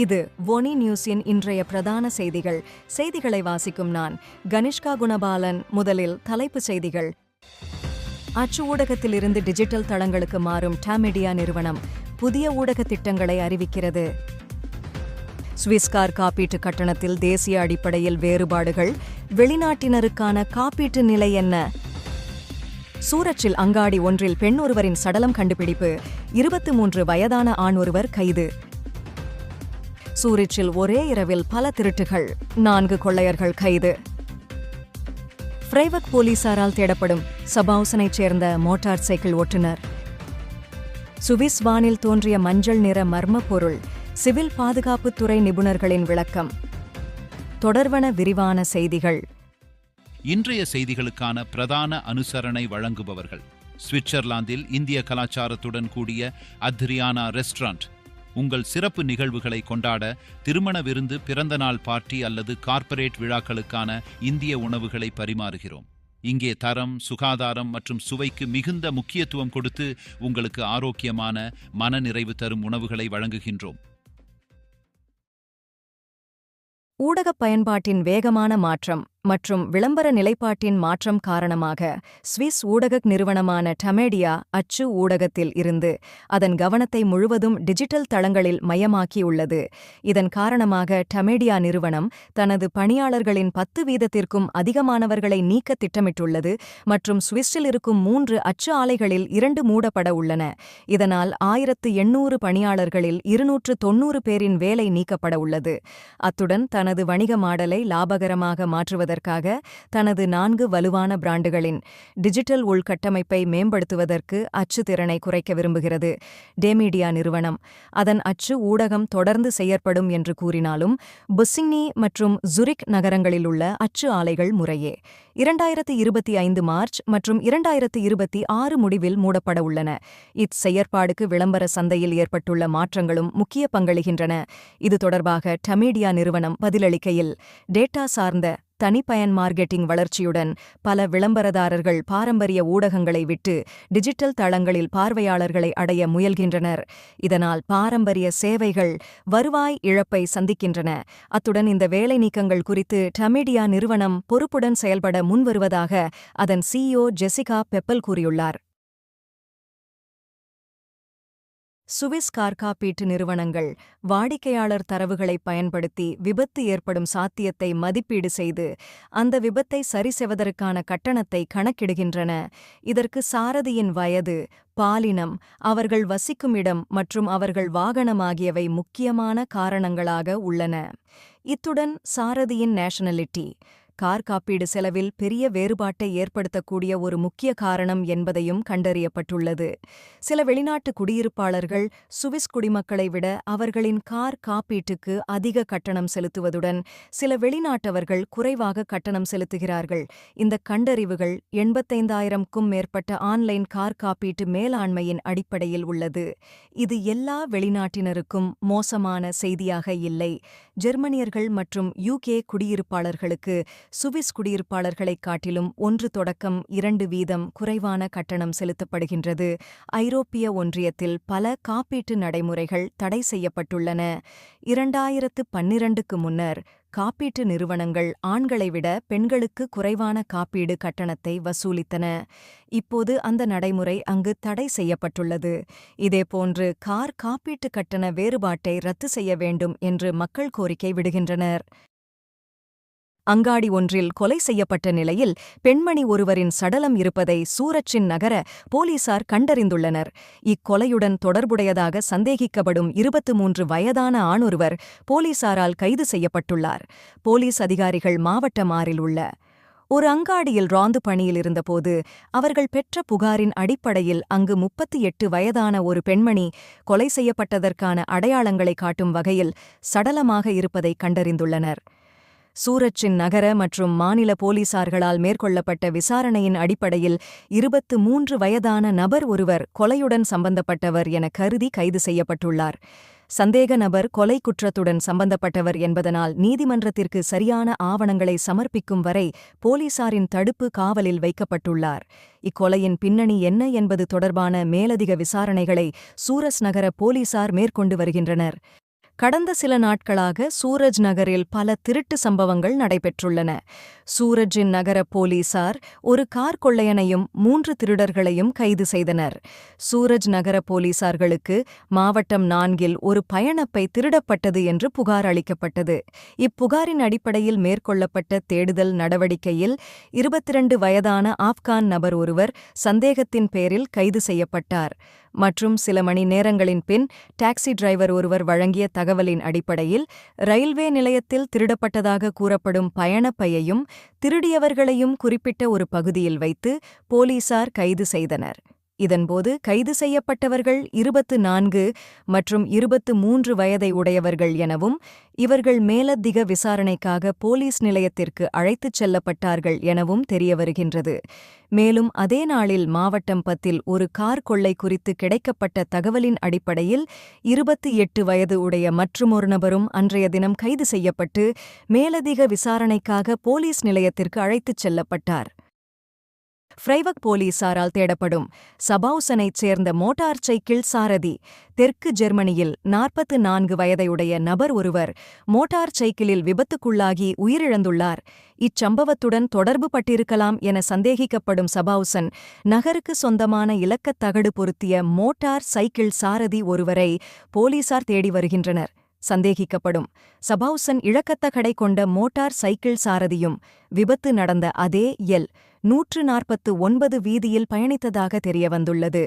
இது ஒனி நியூஸின் இன்றைய பிரதான செய்திகள். செய்திகளை வாசிக்கும் நான் கனிஷ்கா குணபாலன். முதலில் தலைப்புச் செய்திகள். அச்சு ஊடகத்திலிருந்து டிஜிட்டல் தளங்களுக்கு மாறும் டமீடியா நிறுவனம் புதிய ஊடக திட்டங்களை அறிவிக்கிறது. சுவிஸ் கார் காப்பீட்டு கட்டணத்தில் தேசிய அடிப்படையில் வேறுபாடுகள், வெளிநாட்டினருக்கான காப்பீட்டு நிலை என்ன? சூரச்சில் அங்காடி ஒன்றில் பெண் ஒருவரின் சடலம் கண்டுபிடிப்பு, 23 வயதான ஆண் ஒருவர் கைது. சூரிச்சில் ஒரே இரவில் பல திருட்டுகள், 4 கொள்ளையர்கள் கைது. ஃப்ரைவக் போலீசாரால் தேடப்படும் சபவுசனைச் சேர்ந்த மோட்டார் சைக்கிள் ஓட்டுநர். சுவிஸ் வானில் தோன்றிய மஞ்சள் நிற மர்ம பொருள், சிவில் பாதுகாப்புத்துறை நிபுணர்களின் விளக்கம். தொடர்வன விரிவான செய்திகள். இன்றைய செய்திகளுக்கான பிரதான அனுசரணை வழங்குபவர்கள் சுவிட்சர்லாந்தில் இந்திய கலாச்சாரத்துடன் கூடிய அத்ரியானா ரெஸ்டாரண்ட். உங்கள் சிறப்பு நிகழ்வுகளை கொண்டாட திருமண விருந்து, பிறந்தநாள் பார்ட்டி அல்லது கார்ப்பரேட் விழாக்களுக்கான இந்திய உணவுகளை பரிமாறுகிறோம். இங்கே தரம், சுகாதாரம் மற்றும் சுவைக்கு மிகுந்த முக்கியத்துவம் கொடுத்து உங்களுக்கு ஆரோக்கியமான, மனநிறைவு தரும் உணவுகளை வழங்குகின்றோம். ஊடகப் பயன்பாட்டின் வேகமான மாற்றம் மற்றும் விளம்பர நிலைப்பாட்டின் மாற்றம் காரணமாக சுவிஸ் ஊடக நிறுவனமான டமீடியா அச்சு ஊடகத்தில் இருந்து அதன் கவனத்தை முழுவதும் டிஜிட்டல் தளங்களில் மையமாக்கியுள்ளது. இதன் காரணமாக டமீடியா நிறுவனம் தனது பணியாளர்களின் 10% அதிகமானவர்களை நீக்க திட்டமிட்டுள்ளது மற்றும் சுவிஸில் இருக்கும் 3 அச்சு ஆலைகளில் 2 மூடப்பட உள்ளன. இதனால் 1800 பணியாளர்களில் 290 பேரின் வேலை நீக்கப்பட உள்ளது. அத்துடன் தனது வணிக மாடலை லாபகரமாக மாற்றுவதற்காக தனது 4 வலுவான பிராண்டுகளின் டிஜிட்டல் உள்கட்டமைப்பை மேம்படுத்துவதற்கு அச்சு திறனை குறைக்க விரும்புகிறது. டமீடியா நிறுவனம் அதன் அச்சு ஊடகம் தொடர்ந்து செயற்படும் என்று கூறினாலும் புசிங்னி மற்றும் ஜுரிக் நகரங்களில் உள்ள அச்சு ஆலைகள் முறையே 2025 மார்ச் மற்றும் 2026 முடிவில் மூடப்பட உள்ளன. இச்செயற்பாடுக்கு விளம்பர சந்தையில் ஏற்பட்டுள்ள மாற்றங்களும் முக்கிய பங்களிக்கின்றன. இது தொடர்பாக டமீடியா நிறுவனம் பதிலளிக்கையில், டேட்டா சார்ந்த தனிப்பயன் மார்க்கெட்டிங் வளர்ச்சியுடன் பல விளம்பரதாரர்கள் பாரம்பரிய ஊடகங்களை விட்டு டிஜிட்டல் தளங்களில் பார்வையாளர்களை அடைய முயல்கின்றனர். இதனால் பாரம்பரிய சேவைகள் வருவாய் இழப்பை சந்திக்கின்றன. அத்துடன் இந்த வேலை நீக்கங்கள் குறித்து டமீடியா நிறுவனம் பொறுப்புடன் செயல்பட முன்வருவதாக அதன் CEO ஜெசிகா பெப்பல் கூறியுள்ளார். சுவிஸ் கார் காப்பீட்டு நிறுவனங்கள் வாடிக்கையாளர் தரவுகளை பயன்படுத்தி விபத்து ஏற்படும் சாத்தியத்தை மதிப்பீடு செய்து அந்த விபத்தை சரிசெய்வதற்கான கட்டணத்தை கணக்கிடுகின்றன. இதற்கு சாரதியின் வயது, பாலினம், அவர்கள் வசிக்கும் இடம் மற்றும் அவர்கள் வாகனம் ஆகியவை முக்கியமான காரணங்களாக உள்ளன. இத்துடன் சாரதியின் நேஷனலிட்டி கார் காப்பீடு செலவில் பெரிய வேறுபாட்டை ஏற்படுத்தக்கூடிய ஒரு முக்கிய காரணம் என்பதையும் கண்டறியப்பட்டுள்ளது. சில வெளிநாட்டு குடியிருப்பாளர்கள் சுவிஸ் குடிமக்களை விட அவர்களின் கார் காப்பீட்டுக்கு அதிக கட்டணம் செலுத்துவதுடன் சில வெளிநாட்டவர்கள் குறைவாக கட்டணம் செலுத்துகிறார்கள். இந்த கண்டறிவுகள் 85,000க்கும் மேற்பட்ட ஆன்லைன் கார் காப்பீட்டு மேலாண்மையின் அடிப்படையில் உள்ளது. இது எல்லா வெளிநாட்டினருக்கும் மோசமான செய்தியாக இல்லை. ஜெர்மனியர்கள் மற்றும் UK குடியிருப்பாளர்களுக்கு சுவிஸ் குடியிருப்பாளர்களைக் காட்டிலும் 1.2% குறைவான கட்டணம் செலுத்தப்படுகின்றது. ஐரோப்பிய ஒன்றியத்தில் பல காப்பீட்டு நடைமுறைகள் தடை செய்யப்பட்டுள்ளன. 2012க்கு முன்னர் காப்பீட்டு நிறுவனங்கள் ஆண்களை விட பெண்களுக்கு குறைவான காப்பீடு கட்டணத்தை வசூலித்தன. இப்போது அந்த நடைமுறை அங்கு தடை செய்யப்பட்டுள்ளது. இதேபோன்று கார் காப்பீட்டு கட்டண வேறுபாட்டை ரத்து செய்ய வேண்டும் என்று மக்கள் கோரிக்கை விடுகின்றனர். அங்காடி ஒன்றில் கொலை செய்யப்பட்ட நிலையில் பெண்மணி ஒருவரின் சடலம் இருப்பதை சூரச்சின் நகர போலீசார் கண்டறிந்துள்ளனர். இக்கொலையுடன் தொடர்புடையதாக சந்தேகிக்கப்படும் 23 வயதான ஆணொருவர் போலீசாரால் கைது செய்யப்பட்டுள்ளார். போலீஸ் அதிகாரிகள் மாவட்ட மாறில் உள்ள ஒரு அங்காடியில் ரோந்து பணியில் இருந்தபோது அவர்கள் பெற்ற புகாரின் அடிப்படையில் அங்கு 38 வயதான ஒரு பெண்மணி கொலை செய்யப்பட்டதற்கான அடையாளங்களை காட்டும் வகையில் சடலமாக இருப்பதை கண்டறிந்துள்ளனர். சூரச்சின் நகர மற்றும் மாநில போலீசார்களால் மேற்கொள்ளப்பட்ட விசாரணையின் அடிப்படையில் 23 வயதான நபர் ஒருவர் கொலையுடன் சம்பந்தப்பட்டவர் என கருதி கைது செய்யப்பட்டுள்ளார். சந்தேக நபர் கொலை குற்றத்துடன் சம்பந்தப்பட்டவர் என்பதனால் நீதிமன்றத்திற்கு சரியான ஆவணங்களை சமர்ப்பிக்கும் வரை போலீசாரின் தடுப்பு காவலில் வைக்கப்பட்டுள்ளார். இக்கொலையின் பின்னணி என்ன என்பது தொடர்பான மேலதிக விசாரணைகளை சூரஸ் நகர போலீசார் மேற்கொண்டு வருகின்றனர். கடந்த சில நாட்களாக சூரஜ் நகரில் பல திருட்டு சம்பவங்கள் நடைபெற்றுள்ளன. சூரஜின் நகர போலீசார் ஒரு கார் கொள்ளையனையும் 3 திருடர்களையும் கைது செய்தனர். சூரஜ் நகர போலீசார்களுக்கு மாவட்டம் 4இல் ஒரு பயணப்பை திருடப்பட்டது என்று புகார் அளிக்கப்பட்டது. இப்புகாரின் அடிப்படையில் மேற்கொள்ளப்பட்ட தேடுதல் நடவடிக்கையில் 22 வயதான ஆப்கான் நபர் ஒருவர் சந்தேகத்தின் பேரில் கைது செய்யப்பட்டார். மற்றும் சில மணி நேரங்களின் பின் டாக்ஸி டிரைவர் ஒருவர் வழங்கிய தகவலின் அடிப்படையில் ரயில்வே நிலையத்தில் திருடப்பட்டதாக கூறப்படும் பயணப்பையையும் திருடியவர்களையும் குறிப்பிட்ட ஒரு பகுதியில் வைத்து போலீசார் கைது செய்தனர். இதன்போது கைது செய்யப்பட்டவர்கள் 24 மற்றும் 23 வயதை உடையவர்கள் எனவும் இவர்கள் மேலதிக விசாரணைக்காக போலீஸ் நிலையத்திற்கு அழைத்துச் செல்லப்பட்டார்கள் எனவும் தெரியவருகின்றது. மேலும் அதே நாளில் மாவட்டம் 10இல் ஒரு கார் கொள்ளை குறித்து கிடைக்கப்பட்ட தகவலின் அடிப்படையில் 28 வயது உடைய மற்றுமொரு நபரும் அன்றைய தினம் கைது செய்யப்பட்டு மேலதிக விசாரணைக்காக போலீஸ் நிலையத்திற்கு அழைத்துச் செல்லப்பட்டார். ஃப்ரைவக் போலீசாரால் தேடப்படும் சபவுசனைச் சேர்ந்த மோட்டார் சைக்கிள் சாரதி தெற்கு ஜெர்மனியில் 44 வயதையுடைய நபர் ஒருவர் மோட்டார் சைக்கிளில் விபத்துக்குள்ளாகி உயிரிழந்துள்ளார். இச்சம்பவத்துடன் தொடர்பு பட்டிருக்கலாம் என சந்தேகிக்கப்படும் சபவுசன் நகருக்கு சொந்தமான இலக்கத் தகடு பொருத்திய மோட்டார் சைக்கிள் சாரதி ஒருவரை போலீசார் தேடி வருகின்றனர். சந்தேகிக்கப்படும் சபவுசன் இலக்கத்தகடை கொண்ட மோட்டார் சைக்கிள் சாரதியும் விபத்து நடந்த அதே எல் 149 வீதியில் பயணித்ததாக தெரியவந்துள்ளது.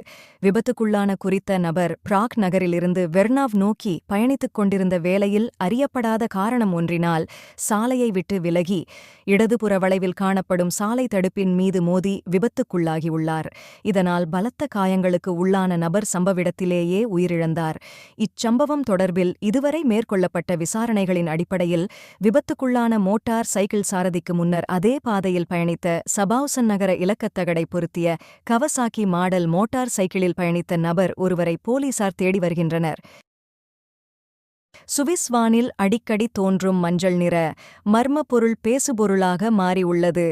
விபத்துக்குள்ளான குறித்த நபர் பிராக் நகரிலிருந்து வெர்னாவ் நோக்கி பயணித்துக் கொண்டிருந்த வேளையில் அறியப்படாத காரணம் ஒன்றினால் சாலையை விட்டு விலகி இடதுபுற வளைவில் காணப்படும் சாலை தடுப்பின் மீது மோதி விபத்துக்குள்ளாகியுள்ளார். இதனால் பலத்த காயங்களுக்கு உள்ளான நபர் சம்பவிடத்திலேயே உயிரிழந்தார். இச்சம்பவம் தொடர்பில் இதுவரை மேற்கொள்ளப்பட்ட விசாரணைகளின் அடிப்படையில் விபத்துக்குள்ளான மோட்டார் சைக்கிள் சாரதிக்கு முன்னர் அதே பாதையில் பயணித்த சபவுசன் நகர இலக்கத்தகடை பொருத்திய கவசாக்கி மாடல் மோட்டார் சைக்கிளில் பயணித்த நபர் ஒருவரை போலீசார் தேடி வருகின்றனர். சுவிஸ் வானில் அடிக்கடி தோன்றும் மஞ்சள் நிற மர்ம பொருள் பேசுபொருளாக மாறியுள்ளது.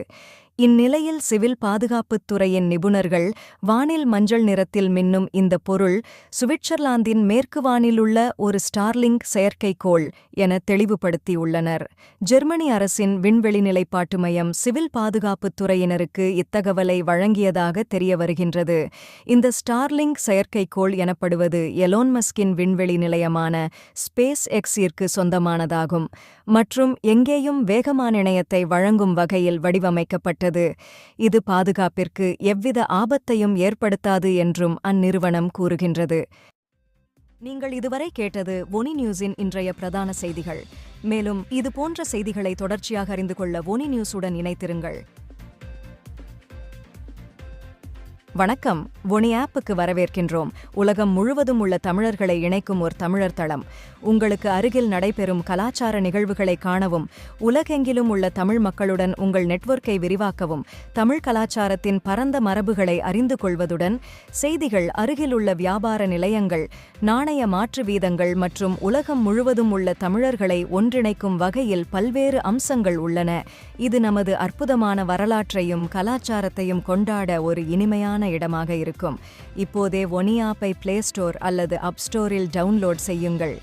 இந்நிலையில் சிவில் பாதுகாப்புத் துறையின் நிபுணர்கள் வானில் மஞ்சள் நிறத்தில் மின்னும் இந்த பொருள் சுவிட்சர்லாந்தின் மேற்கு வானிலுள்ள ஒரு ஸ்டார்லிங்க் செயற்கைக்கோள் என தெளிவுபடுத்தியுள்ளனர். ஜெர்மனி அரசின் விண்வெளி நிலைப்பாட்டு மையம் சிவில் பாதுகாப்புத் துறையினருக்கு இத்தகவலை வழங்கியதாக தெரியவருகின்றது. இந்த ஸ்டார்லிங்க் செயற்கைக்கோள் எனப்படுவது எலோன் மஸ்கின் விண்வெளி நிலையமான ஸ்பேஸ் எக்ஸிற்கு சொந்தமானதாகும் மற்றும் எங்கேயும் வேகமான இணையத்தை வழங்கும் வகையில் வடிவமைக்கப்பட்டது. இது பாதுகாப்பிற்கு எவ்வித ஆபத்தையும் ஏற்படுத்தாது என்றும் அந்நிறுவனம் கூறுகின்றது. நீங்கள் இதுவரை கேட்டது ஒனி நியூஸின் இன்றைய பிரதான செய்திகள். மேலும் இதுபோன்ற செய்திகளை தொடர்ச்சியாக அறிந்து கொள்ள ஒனி நியூஸுடன் இணைத்திருங்கள். வணக்கம். ஒனி ஆப்புக்கு வரவேற்கின்றோம். உலகம் முழுவதும் உள்ள தமிழர்களை இணைக்கும் ஒரு தமிழர் தளம். உங்களுக்கு அருகில் நடைபெறும் கலாச்சார நிகழ்வுகளை காணவும் உலகெங்கிலும் உள்ள தமிழ் மக்களுடன் உங்கள் நெட்வொர்க்கை விரிவாக்கவும் தமிழ் கலாச்சாரத்தின் பரந்த மரபுகளை அறிந்து கொள்வதுடன் செய்திகள், அருகில் உள்ள வியாபார நிலையங்கள், நாணய மாற்று வீதங்கள் மற்றும் உலகம் முழுவதும் உள்ள தமிழர்களை ஒன்றிணைக்கும் வகையில் பல்வேறு அம்சங்கள் உள்ளன. இது நமது அற்புதமான வரலாற்றையும் கலாச்சாரத்தையும் கொண்டாட ஒரு இனிமையான இடமாக இருக்கும். இப்போதே ஒனி ஆப்பை பிளே ஸ்டோர் அல்லது அப் ஸ்டோரில் டவுன்லோட் செய்யுங்கள்.